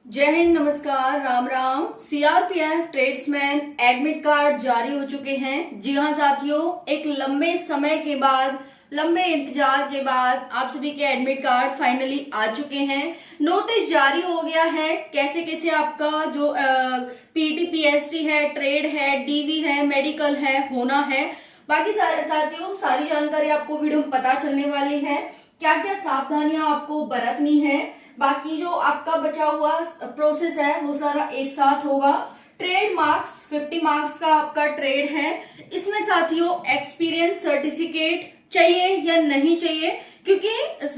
जय हिंद, नमस्कार, Ram Ram. CRPF tradesman admit card जारी हो चुके हैं। जी हाँ साथियों, एक लंबे समय के बाद, लंबे इंतजार के बाद आप सभी के एडमिट कार्ड फाइनली आ चुके हैं। नोटिस जारी हो गया है कैसे कैसे आपका जो पीटी पीएसटी है, ट्रेड है, डीवी है, मेडिकल है, होना है। बाकी सारे साथियों सारी जानकारी आपको वीडियो में पता चलने वाली है। क्या क्या सावधानियां आपको बरतनी है, बाकी जो आपका बचा हुआ प्रोसेस है वो सारा एक साथ होगा। ट्रेड मार्क्स 50 मार्क्स का आपका ट्रेड है। इसमें साथियों एक्सपीरियंस सर्टिफिकेट चाहिए या नहीं चाहिए, क्योंकि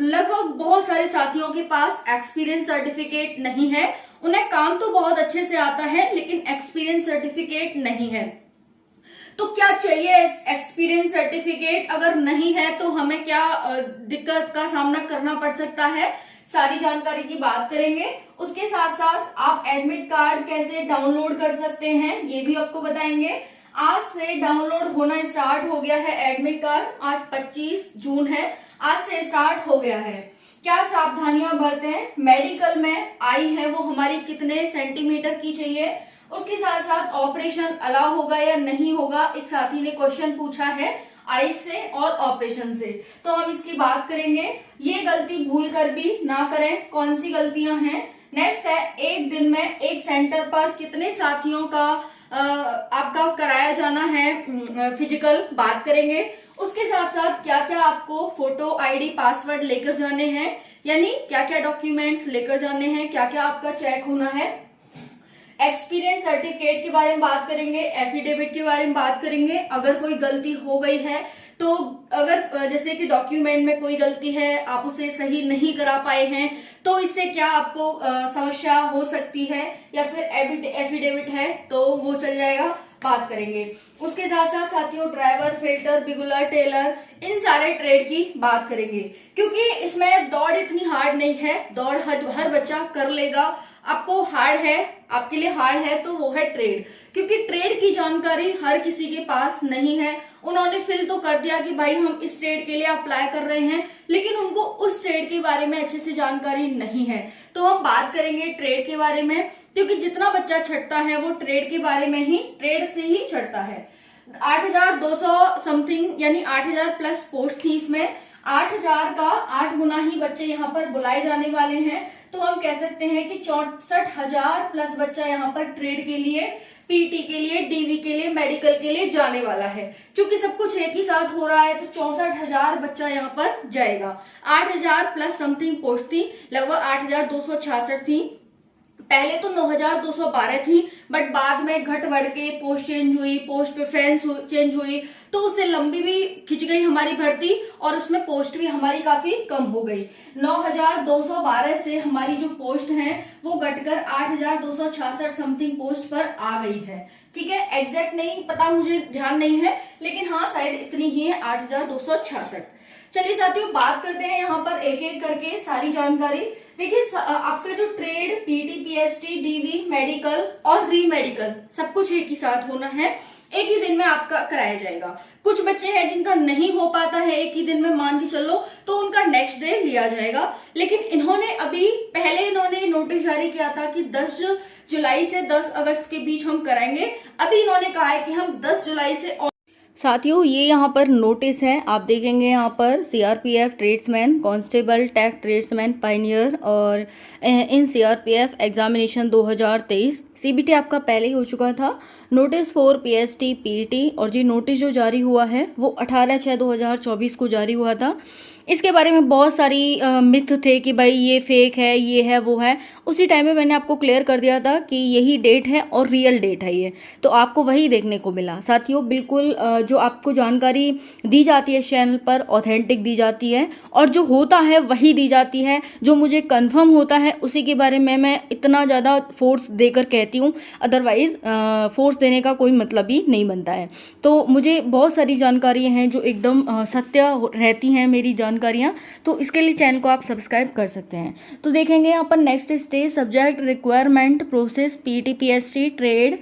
लगभग बहुत सारे साथियों के पास एक्सपीरियंस सर्टिफिकेट नहीं है। उन्हें काम तो बहुत अच्छे से आता है लेकिन एक्सपीरियंस सर्टिफिकेट नहीं है। तो क्या चाहिए एक्सपीरियंस सर्टिफिकेट? अगर नहीं है तो हमें क्या दिक्कत का सामना करना पड़ सकता है, सारी जानकारी की बात करेंगे। उसके साथ साथ आप एडमिट कार्ड कैसे डाउनलोड कर सकते हैं ये भी आपको बताएंगे। आज से डाउनलोड होना स्टार्ट हो गया है एडमिट कार्ड। आज 25 जून है, आज से स्टार्ट हो गया है। क्या सावधानियां बरतें? मेडिकल में आई है वो हमारी कितने सेंटीमीटर की चाहिए, उसके साथ साथ ऑपरेशन अलाउ होगा या नहीं होगा, एक साथी ने क्वेश्चन पूछा है आइस से और ऑपरेशन से, तो हम इसकी बात करेंगे। ये गलती भूल कर भी ना करें, कौन सी गलतियां हैं। नेक्स्ट है एक दिन में एक सेंटर पर कितने साथियों का आपका कराया जाना है फिजिकल, बात करेंगे। उसके साथ साथ क्या क्या आपको फोटो, आईडी, पासवर्ड लेकर जाने हैं, यानी क्या क्या डॉक्यूमेंट्स लेकर जाने हैं, क्या क्या आपका चेक होना है। एक्सपीरियंस सर्टिफिकेट के बारे में बात करेंगे, एफिडेविट के बारे में बात करेंगे। अगर कोई गलती हो गई है तो अगर जैसे कि डॉक्यूमेंट में कोई गलती है, आप उसे सही नहीं करा पाए हैं, तो इससे क्या आपको समस्या हो सकती है, या फिर एफिडेविट है तो वो चल जाएगा, बात करेंगे। उसके साथ साथ साथियों ड्राइवर, फिल्टर, बिगुलर, टेलर, इन सारे ट्रेड की बात करेंगे। क्योंकि इसमें दौड़ इतनी हार्ड नहीं है, दौड़ हर बच्चा कर लेगा। आपको हार्ड है, आपके लिए हार्ड है तो वो है ट्रेड, क्योंकि ट्रेड की जानकारी हर किसी के पास नहीं है। उन्होंने फिल तो कर दिया कि भाई हम इस ट्रेड के लिए अप्लाई कर रहे हैं, लेकिन उनको उस ट्रेड के बारे में अच्छे से जानकारी नहीं है। तो हम बात करेंगे ट्रेड के बारे में, क्योंकि जितना बच्चा छटता है वो ट्रेड के बारे में ही, ट्रेड से ही छटता है। 8,200 समथिंग यानी 8,000 प्लस पोस्ट थी इसमें। 8,000 का 8 गुना ही बच्चे यहाँ पर बुलाए जाने वाले हैं। तो हम कह सकते हैं कि 64,000 प्लस बच्चा यहाँ पर ट्रेड के लिए, पीटी के लिए, डीवी के लिए, मेडिकल के लिए जाने वाला है। क्योंकि सब कुछ एक ही साथ हो रहा है तो 64,000 बच्चा यहाँ पर जाएगा। 8,000 प्लस समथिंग पोस्ट थी, लगभग 8,266 थी। पहले तो 9,212 थी, बट बाद में घट बढ़ के पोस्ट चेंज हुई, पोस्ट प्रेफरेंस चेंज हुई, तो उससे लंबी भी खिंच गई हमारी भर्ती और उसमें पोस्ट भी हमारी काफी कम हो गई। 9,212 से हमारी जो पोस्ट हैं वो घटकर 8,266 समथिंग पोस्ट पर आ गई है। ठीक है, एग्जैक्ट नहीं पता, मुझे ध्यान नहीं है, लेकिन हाँ शायद इतनी ही है, 8,266। चलिए साथियों बात करते हैं यहाँ पर एक एक करके सारी जानकारी। देखिए आपका जो trade, PT, PST, DV, medical और री मेडिकल सब कुछ एक ही साथ होना है, एक ही दिन में आपका कराया जाएगा। कुछ बच्चे हैं जिनका नहीं हो पाता है एक ही दिन में, मान के चलो, तो उनका नेक्स्ट डे लिया जाएगा। लेकिन इन्होंने अभी पहले इन्होंने नोटिस जारी किया था कि 10 जुलाई से 10 अगस्त के बीच हम कराएंगे। अभी इन्होंने कहा है कि हम 10 जुलाई से। साथियों ये यहाँ पर नोटिस है, आप देखेंगे यहाँ पर CRPF tradesman, constable, tag tradesman, Pioneer और इन सीआरपीएफ एग्जामिनेशन 2023। सीबीटी आपका पहले ही हो चुका था। नोटिस फॉर पीएसटी, पीटी, और जी नोटिस जो जारी हुआ है वो 18/6/2024 को जारी हुआ था। इसके बारे में बहुत सारी मिथ थे कि भाई ये फेक है, ये है, वो है। उसी टाइम में मैंने आपको क्लियर कर दिया था कि यही डेट है और रियल डेट है ये, तो आपको वही देखने को मिला। साथियों बिल्कुल जो आपको जानकारी दी जाती है चैनल पर ऑथेंटिक दी जाती है, और जो होता है वही दी जाती है। जो मुझे कंफर्म होता है उसी के बारे में मैं इतना ज़्यादा फोर्स देकर कहती हूँ, अदरवाइज़ फोर्स देने का कोई मतलब ही नहीं बनता है। तो मुझे बहुत सारी जानकारियाँ हैं जो एकदम सत्य रहती हैं मेरी जानकारियाँ, तो इसके लिए चैनल को आप सब्सक्राइब कर सकते हैं। तो देखेंगे यहाँ पर next stage, subject, requirement, process, PT, PST, trade,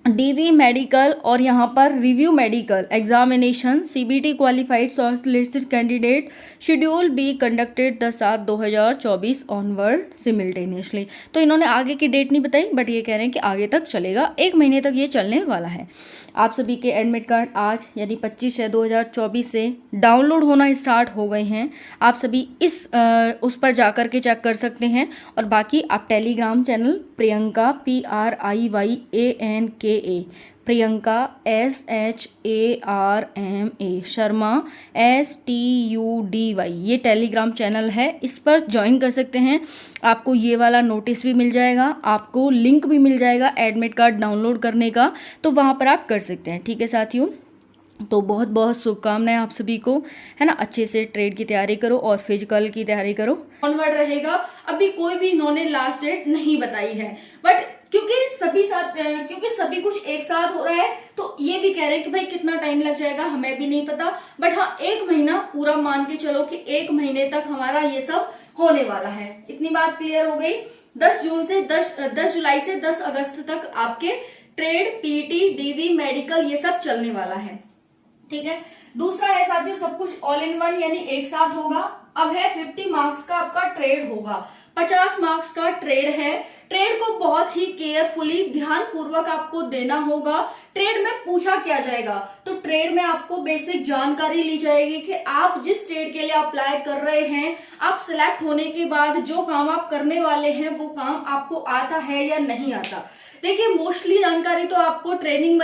DV medical और यहाँ पर review medical examination CBT qualified shortlisted candidate schedule be conducted 10/7/2024 onward simultaneously. तो इन्होंने आगे की डेट नहीं बताई, बट ये कह रहे हैं कि आगे तक चलेगा, 1 महीने तक ये चलने वाला है। आप सभी के एडमिट कार्ड आज यानी 25/6/2024 से डाउनलोड होना स्टार्ट हो गए हैं। आप सभी इस उस पर जा कर के चेक कर सकते हैं। और बाकी आप Telegram channel Priyanka PRIYANKA Priyanka SHARMA Sharma STUDY ये टेलीग्राम चैनल है, इस पर ज्वाइन कर सकते हैं। आपको ये वाला नोटिस भी मिल जाएगा, आपको लिंक भी मिल जाएगा एडमिट कार्ड डाउनलोड करने का, तो वहाँ पर आप कर सकते हैं। ठीक है साथियों, तो बहुत बहुत शुभकामनाएं आप सभी को, है ना। अच्छे से ट्रेड की तैयारी करो और फिजिकल की तैयारी करो। ऑनवर्ड रहेगा, अभी कोई भी इन्होंने लास्ट डेट नहीं बताई है, बट क्योंकि सभी कुछ एक साथ हो रहा है, तो ये भी कह रहे हैं कि भाई कितना टाइम लग जाएगा हमें भी नहीं पता, बट हाँ 1 महीना पूरा मान के चलो कि 1 महीने तक हमारा ये सब होने वाला है। इतनी बात क्लियर हो गई। 10 जुलाई से 10 अगस्त तक आपके ट्रेड, पीटी, डीवी, मेडिकल ये सब चलने वाला है। ठीक है, दूसरा है साथियों सब कुछ ऑल इन वन यानी एक साथ होगा। अब है 50 मार्क्स का आपका ट्रेड होगा, 50 मार्क्स का ट्रेड है। ट्रेड को बहुत ही केयरफुली ध्यान पूर्वक आपको देना होगा। ट्रेड में पूछा क्या जाएगा, तो ट्रेड में आपको बेसिक जानकारी ली जाएगी कि आप जिस ट्रेड के लिए अप्लाई कर रहे हैं, आप सिलेक्ट होने के बाद जो काम आप करने वाले हैं वो काम आपको आता है या नहीं आता। देखिए मोस्टली जानकारी तो आपको ट्रेनिंग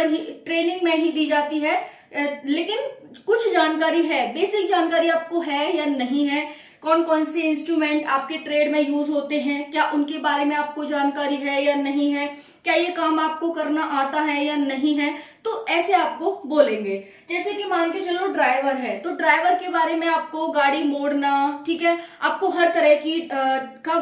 में ही दी जाती है, लेकिन कुछ जानकारी है, बेसिक जानकारी आपको है या नहीं है, कौन कौन से इंस्ट्रूमेंट आपके ट्रेड में यूज होते हैं, क्या उनके बारे में आपको जानकारी है या नहीं है, क्या ये काम आपको करना आता है या नहीं है, तो ऐसे आपको बोलेंगे। जैसे कि मान के चलो ड्राइवर है, तो ड्राइवर के बारे में आपको गाड़ी मोड़ना, ठीक है, आपको हर तरह की का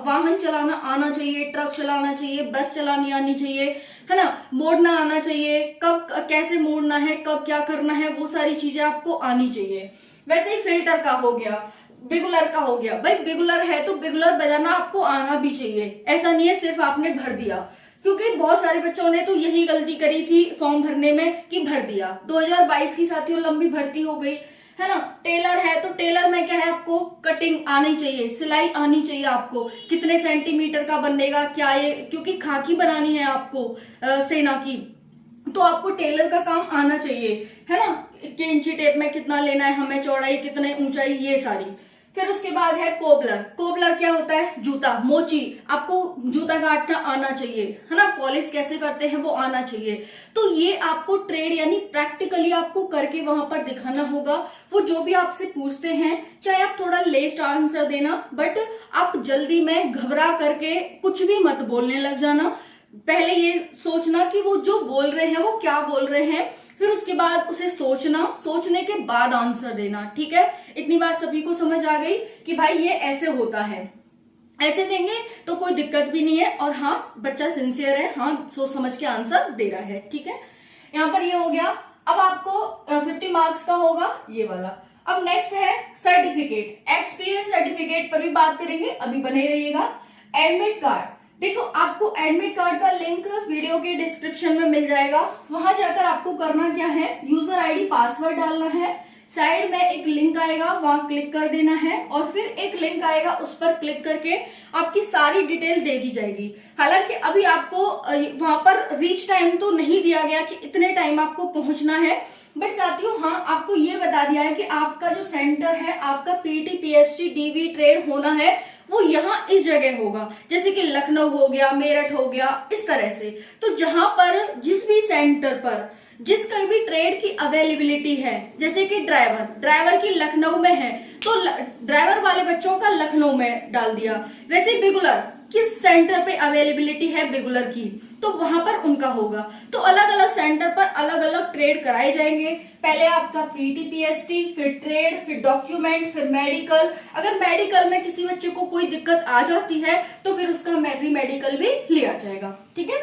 वाहन चलाना आना चाहिए, ट्रक चलाना चाहिए, बस चलानी आनी चाहिए, है ना, मोड़ना आना चाहिए, कब कैसे मोड़ना है, कब क्या करना है, वो सारी चीजें आपको आनी चाहिए। वैसे ही फिल्टर का हो गया, बिगुलर का हो गया, भाई बिगुलर है तो बिगुलर बजाना आपको आना भी चाहिए, ऐसा नहीं है सिर्फ आपने भर दिया, क्योंकि बहुत सारे बच्चों ने तो यही गलती करी थी फॉर्म भरने में कि भर दिया। 2022 की साथियों लंबी भर्ती हो गई, है ना। टेलर है तो टेलर में क्या है, आपको कटिंग आनी चाहिए, सिलाई आनी चाहिए, आपको कितने सेंटीमीटर का बनेगा, क्या ये, क्योंकि खाकी बनानी है आपको सेना की, तो आपको टेलर का काम आना चाहिए, है ना, कि इंची टेप में कितना लेना है हमें, चौड़ाई कितने, ऊंचाई, ये सारी। फिर उसके बाद है कोबलर। कोबलर क्या होता है, जूता, मोची, आपको जूता काटना आना चाहिए, है ना, पॉलिश कैसे करते हैं वो आना चाहिए। तो ये आपको ट्रेड यानी प्रैक्टिकली आपको करके वहां पर दिखाना होगा। वो जो भी आपसे पूछते हैं, चाहे आप थोड़ा लेस्ट आंसर देना, बट आप जल्दी में घबरा करके कुछ भी मत बोलने लग जाना। पहले ये सोचना कि वो जो बोल रहे हैं वो क्या बोल रहे हैं, फिर उसके बाद उसे सोचने के बाद आंसर देना। ठीक है, इतनी बात सभी को समझ आ गई कि भाई ये ऐसे होता है, ऐसे देंगे तो कोई दिक्कत भी नहीं है, और हाँ बच्चा सिंसियर है, हाँ सोच समझ के आंसर दे रहा है। ठीक है, यहाँ पर ये हो गया। अब आपको 50 मार्क्स का होगा ये वाला। अब नेक्स्ट है सर्टिफिकेट, एक्सपीरियंस सर्टिफिकेट पर भी बात करेंगे, अभी बने रहिएगा। एडमिट कार्ड, देखो आपको एडमिट कार्ड का लिंक वीडियो के डिस्क्रिप्शन में मिल जाएगा, वहां जाकर आपको करना क्या है, यूजर आईडी पासवर्ड डालना है, साइड में एक लिंक आएगा वहां क्लिक कर देना है, और फिर एक लिंक आएगा उस पर क्लिक करके आपकी सारी डिटेल दे दी जाएगी। हालांकि अभी आपको वहां पर रीच टाइम तो नहीं दिया गया कि इतने टाइम आपको पहुंचना है, बट साथियों हाँ आपको ये बता दिया है कि आपका जो सेंटर है, आपका पीटी, पीएसटी, डीवी ट्रेड होना है, वो यहाँ इस जगह होगा, जैसे कि लखनऊ हो गया, मेरठ हो गया, इस तरह से। तो जहां पर जिस भी सेंटर पर जिसका भी ट्रेड की अवेलेबिलिटी है, जैसे कि ड्राइवर की लखनऊ में है तो ड्राइवर वाले बच्चों का लखनऊ में डाल दिया। वैसे बिगुलर किस सेंटर पे अवेलेबिलिटी है बिगुलर की, तो वहां पर उनका होगा। तो अलग अलग सेंटर पर अलग अलग ट्रेड कराए जाएंगे, पहले आपका पीटी, पीएसटी, फिर ट्रेड, फिर डॉक्यूमेंट, फिर मेडिकल। अगर मेडिकल में किसी बच्चे को कोई दिक्कत आ जाती है तो फिर उसका मेडिकल भी लिया जाएगा। ठीक है,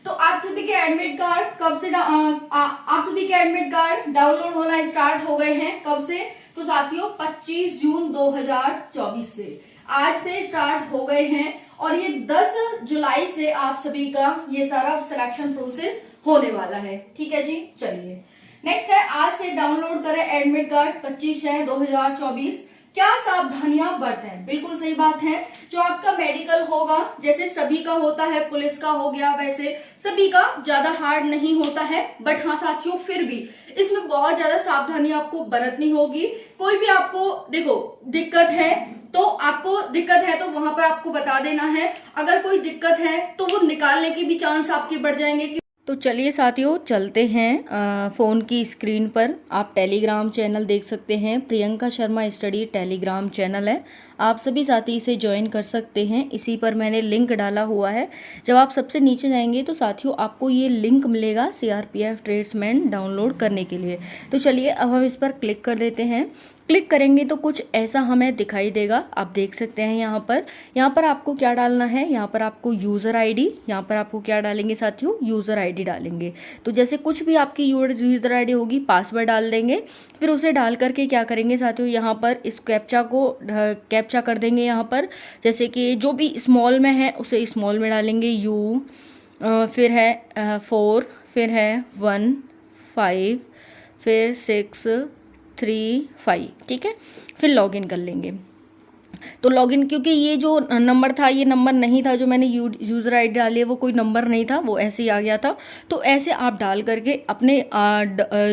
तो आप सभी के एडमिट कार्ड कब से आप सभी के एडमिट कार्ड डाउनलोड होना स्टार्ट हो गए हैं, कब से, तो साथियों 25 जून 2024 से। आज से स्टार्ट हो गए हैं और ये 10 जुलाई से आप सभी का ये सारा सिलेक्शन प्रोसेस होने वाला है। ठीक है जी, चलिए नेक्स्ट है, आज से डाउनलोड करें एडमिट कार्ड 25/6/2024। क्या सावधानियां बरतें? बिल्कुल सही बात है, जो आपका मेडिकल होगा जैसे सभी का होता है, पुलिस का हो गया, वैसे सभी का ज्यादा हार्ड नहीं होता है, बट हाँ साथियों फिर भी इसमें बहुत ज्यादा सावधानी आपको बरतनी होगी। कोई भी आपको देखो दिक्कत है तो आपको दिक्कत है तो वहां पर आपको बता देना है, अगर कोई दिक्कत है तो वो निकालने के भी चांस आपके बढ़ जाएंगे। तो चलिए साथियों चलते हैं फ़ोन की स्क्रीन पर। आप टेलीग्राम चैनल देख सकते हैं, Priyanka Sharma study Telegram channel है, आप सभी साथी इसे ज्वाइन कर सकते हैं। इसी पर मैंने लिंक डाला हुआ है। जब आप सबसे नीचे जाएंगे तो साथियों आपको ये लिंक मिलेगा सीआरपीएफ ट्रेड्समैन डाउनलोड करने के लिए। तो चलिए अब हम इस पर क्लिक कर देते हैं। क्लिक करेंगे तो कुछ ऐसा हमें दिखाई देगा, आप देख सकते हैं यहाँ पर आपको क्या डालना है, यहाँ पर आपको यूज़र आईडी, यहाँ पर आपको क्या डालेंगे साथियों, यूज़र आईडी डालेंगे। तो जैसे कुछ भी आपकी यूज़र आईडी होगी, पासवर्ड डाल देंगे, फिर उसे डाल करके क्या करेंगे साथियों, यहाँ पर इस कैप्चा को कैप्चा कर देंगे। यहाँ पर जैसे कि जो भी स्मॉल में है उसे स्मॉल में डालेंगे, फिर है 4, फिर है 1 5, फिर 6 3 5, ठीक है। फिर लॉगिन कर लेंगे। तो लॉगिन, क्योंकि ये जो नंबर था ये नंबर नहीं था, जो मैंने यूज़र आईडी डाली है वो कोई नंबर नहीं था, वो ऐसे ही आ गया था। तो ऐसे आप डाल करके अपने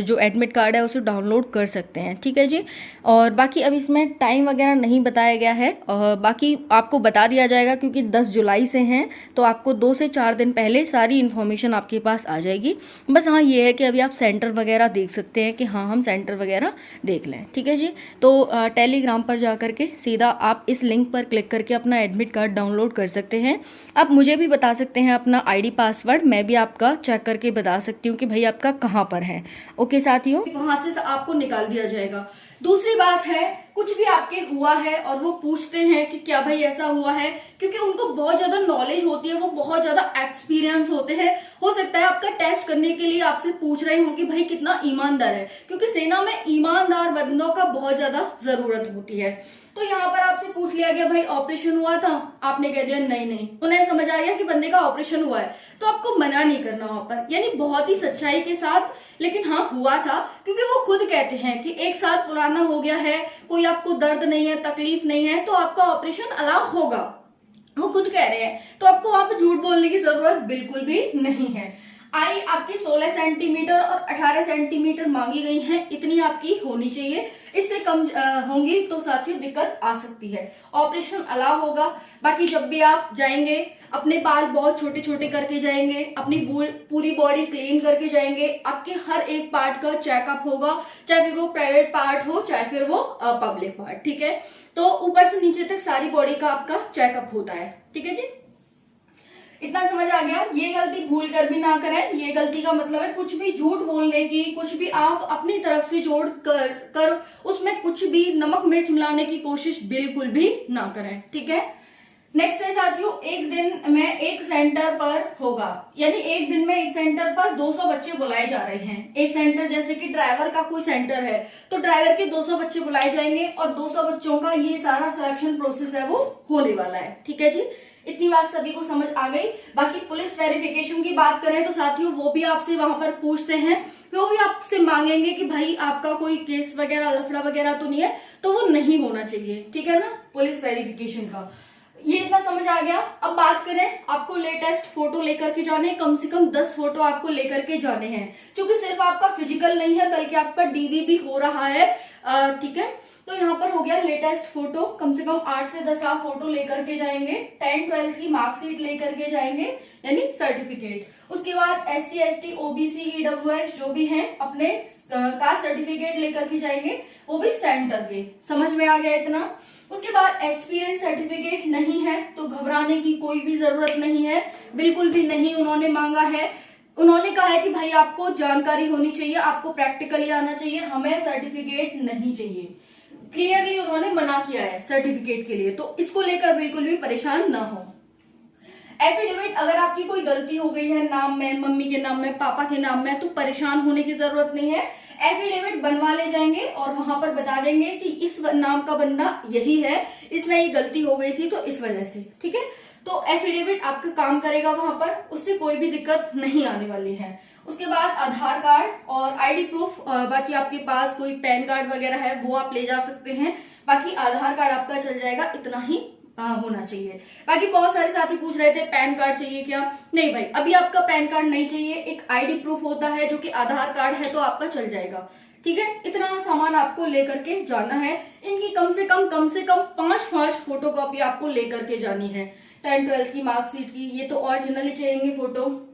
जो एडमिट कार्ड है उसे डाउनलोड कर सकते हैं। ठीक है जी। और बाकी अब इसमें टाइम वगैरह नहीं बताया गया है, और बाकी आपको बता दिया जाएगा क्योंकि 10 जुलाई से हैं, तो आपको 2 से 4 दिन पहले सारी इन्फॉर्मेशन आपके पास आ जाएगी। बस हाँ ये है कि अभी आप सेंटर वगैरह देख सकते हैं कि हाँ हम सेंटर वगैरह देख लें। ठीक है जी। तो टेलीग्राम पर जा करके सीधा आप इस लिंक पर क्लिक करके अपना एडमिट कार्ड डाउनलोड कर सकते हैं। आप मुझे भी बता सकते हैं अपना आईडी पासवर्ड, मैं भी आपका चेक करके बता सकती हूँ कि भाई आपका कहाँ पर है। ओके साथियों, वहां से आपको निकाल दिया जाएगा। दूसरी बात है, कुछ भी आपके हुआ है और वो पूछते हैं कि क्या भाई ऐसा हुआ है, क्योंकि उनको बहुत ज्यादा नॉलेज होती है, वो बहुत ज्यादा एक्सपीरियंस होते हैं। हो सकता है आपका टेस्ट करने के लिए आपसे पूछ रहे हो कि भाई कितना ईमानदार है, क्योंकि सेना में ईमानदार बंदों का बहुत ज्यादा जरूरत होती है। तो यहाँ पर आपसे पूछ लिया गया भाई ऑपरेशन हुआ था, आपने कह दिया नहीं, उन्हें समझ आ गया कि बंदे का ऑपरेशन हुआ है, तो आपको मना नहीं करना वहां पर, यानी बहुत ही सच्चाई के साथ, लेकिन हाँ हुआ था, क्योंकि वो खुद कहते हैं कि 1 साल पुराना हो गया है, कोई आपको दर्द नहीं है, तकलीफ नहीं है, तो आपका ऑपरेशन अलाउ होगा, वो खुद कह रहे हैं। तो आपको वहां पर झूठ बोलने की जरूरत बिल्कुल भी नहीं है। आई आपकी 16 सेंटीमीटर और 18 सेंटीमीटर मांगी गई है, इतनी आपकी होनी चाहिए, इससे कम होंगी तो साथियों दिक्कत आ सकती है। ऑपरेशन अलाउ होगा। बाकी जब भी आप जाएंगे अपने बाल बहुत छोटे छोटे करके जाएंगे, अपनी पूरी बॉडी क्लीन करके जाएंगे, आपके हर एक पार्ट का चेकअप होगा, चाहे फिर वो प्राइवेट पार्ट हो चाहे फिर वो पब्लिक पार्ट। ठीक है, तो ऊपर से नीचे तक सारी बॉडी का आपका चेकअप होता है। ठीक है जी, इतना समझ आ गया। ये गलती भूल कर भी ना करें। ये गलती का मतलब है कुछ भी झूठ बोलने की, कुछ भी आप अपनी तरफ से जोड़ कर उसमें कुछ भी नमक मिर्च मिलाने की कोशिश बिल्कुल भी ना करें। ठीक है। नेक्स्ट है साथियों, एक दिन में एक सेंटर पर होगा, यानी एक दिन में एक सेंटर पर 200 बच्चे बुलाए जा रहे हैं। एक सेंटर जैसे कि ड्राइवर का कोई सेंटर है तो ड्राइवर के 200 बच्चे बुलाए जाएंगे और 200 बच्चों का ये सारा सिलेक्शन प्रोसेस है वो होने वाला है। ठीक है जी, इतनी बात सभी को समझ आ गई। बाकी पुलिस वेरिफिकेशन की बात करें तो साथियों वो भी आपसे वहां पर पूछते हैं, वो भी आपसे मांगेंगे कि भाई आपका कोई केस वगैरह लफड़ा वगैरह तो नहीं है, तो वो नहीं होना चाहिए। ठीक है ना, पुलिस वेरिफिकेशन का ये इतना समझ आ गया। अब बात करें, आपको लेटेस्ट फोटो लेकर के जाने, कम से कम 10 फोटो आपको लेकर के जाने हैं, क्योंकि सिर्फ आपका फिजिकल नहीं है बल्कि आपका डीवी भी हो रहा है। ठीक है, तो यहाँ पर हो गया लेटेस्ट फोटो, कम से कम 8 से 10 आप फोटो लेकर के जाएंगे। 10-12 की मार्कशीट लेकर के जाएंगे, यानी सर्टिफिकेट। उसके बाद SC ST OBC EWS जो भी हैं अपने कास्ट सर्टिफिकेट लेकर के जाएंगे, वो भी सेंटर के। समझ में आ गया इतना। उसके बाद एक्सपीरियंस सर्टिफिकेट नहीं है तो घबराने की कोई भी जरूरत नहीं है, बिल्कुल भी नहीं उन्होंने मांगा है। उन्होंने कहा है कि भाई आपको जानकारी होनी चाहिए, आपको प्रैक्टिकली आना चाहिए, हमें सर्टिफिकेट नहीं चाहिए। क्लियरली उन्होंने मना किया है सर्टिफिकेट के लिए, तो इसको लेकर बिल्कुल भी परेशान ना हो। एफिडेविट, अगर आपकी कोई गलती हो गई है नाम में, मम्मी के नाम में, पापा के नाम में, तो परेशान होने की जरूरत नहीं है। एफिडेविट बनवा ले जाएंगे और वहां पर बता देंगे कि इस नाम का बंदा यही है, इसमें ये गलती हो गई थी तो इस वजह से, ठीक है। तो एफिडेविट आपका काम करेगा वहां पर, उससे कोई भी दिक्कत नहीं आने वाली है। उसके बाद आधार कार्ड और आईडी प्रूफ, बाकी आपके पास कोई पैन कार्ड वगैरह है वो आप ले जा सकते हैं, बाकी आधार कार्ड आपका चल जाएगा, इतना ही होना चाहिए। बाकी बहुत सारे साथी पूछ रहे थे पैन कार्ड चाहिए क्या, नहीं भाई अभी आपका पैन कार्ड नहीं चाहिए, एक आईडी प्रूफ होता है जो कि आधार कार्ड है तो आपका चल जाएगा, ठीक है। इतना सामान आपको लेकर के जाना है। इनकी कम से कम 5 फोटो कॉपी आपको लेकर के जानी है। 10-12 की मार्कशीट की, ये तो ओरिजिनली चाहिए फोटो।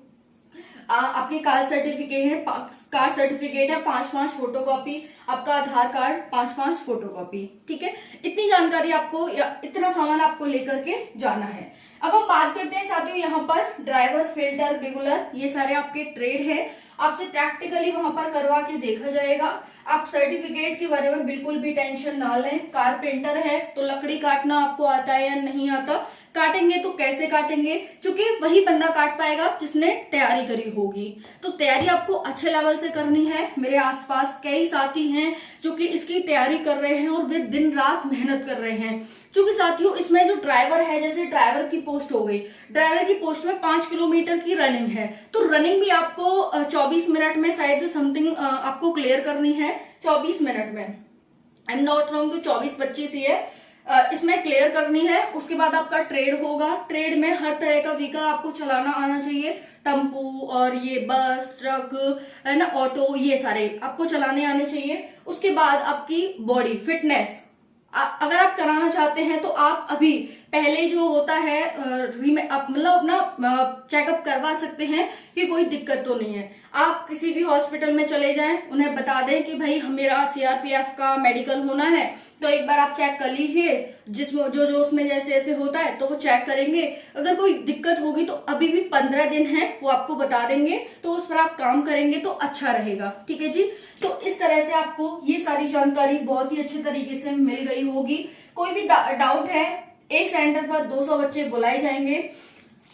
आपके कास्ट सर्टिफिकेट है 5 फोटो कॉपी, आपका आधार कार्ड 5 फोटो कॉपी, ठीक है। इतनी जानकारी आपको, इतना सामान आपको लेकर के जाना है। अब हम बात करते हैं साथियों यहाँ पर ड्राइवर, फिल्टर, बिगुलर, ये सारे आपके ट्रेड है, आपसे प्रैक्टिकली वहां पर करवा के देखा जाएगा। आप सर्टिफिकेट के बारे में बिल्कुल भी टेंशन ना लें। कारपेंटर है तो लकड़ी काटना आपको आता है या नहीं आता, काटेंगे तो कैसे काटेंगे, क्योंकि वही बंदा काट पाएगा जिसने तैयारी करी होगी। तो तैयारी आपको अच्छे लेवल से करनी है। मेरे आसपास कई साथी हैं जो कि इसकी तैयारी कर रहे हैं और वे दिन रात मेहनत कर रहे हैं। क्योंकि साथियों इसमें जो ड्राइवर है, जैसे ड्राइवर की पोस्ट हो गई, ड्राइवर की पोस्ट में 5 किलोमीटर की रनिंग है, तो रनिंग भी आपको 24 मिनट में शायद समथिंग आपको क्लियर करनी है। 24 मिनट में, आई एम नॉट रॉन्ग, तो 24-25 ही है, इसमें क्लियर करनी है। उसके बाद आपका ट्रेड होगा। ट्रेड में हर तरह का व्हीकल आपको चलाना आना चाहिए, टेम्पू और ये बस, ट्रक है ना, ऑटो, ये सारे आपको चलाने आने चाहिए। उसके बाद आपकी बॉडी फिटनेस अगर आप कराना चाहते हैं तो आप अभी पहले जो होता है आप मतलब अपना चेकअप करवा सकते हैं कि कोई दिक्कत तो नहीं है। आप किसी भी हॉस्पिटल में चले जाएं, उन्हें बता दें कि भाई मेरा सीआरपीएफ का मेडिकल होना है, तो एक बार आप चेक कर लीजिए, जिसमें जो उसमें जैसे जैसे होता है तो वो चेक करेंगे। अगर कोई दिक्कत होगी तो अभी भी 15 दिन है, वो आपको बता देंगे, तो उस पर आप काम करेंगे तो अच्छा रहेगा, ठीक है जी। तो इस तरह से आपको ये सारी जानकारी बहुत ही अच्छे तरीके से मिल गई होगी। कोई भी डाउट है, एक सेंटर पर 200 बच्चे बुलाए जाएंगे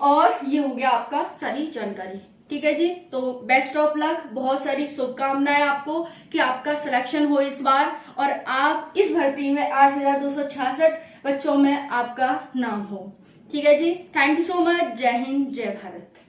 और ये हो गया आपका सारी जानकारी, ठीक है जी। तो बेस्ट ऑफ लक, बहुत सारी शुभकामनाएं आपको कि आपका सिलेक्शन हो इस बार और आप इस भर्ती में 8,266 बच्चों में आपका नाम हो, ठीक है जी। Thank you so much. जय हिंद, जय भारत।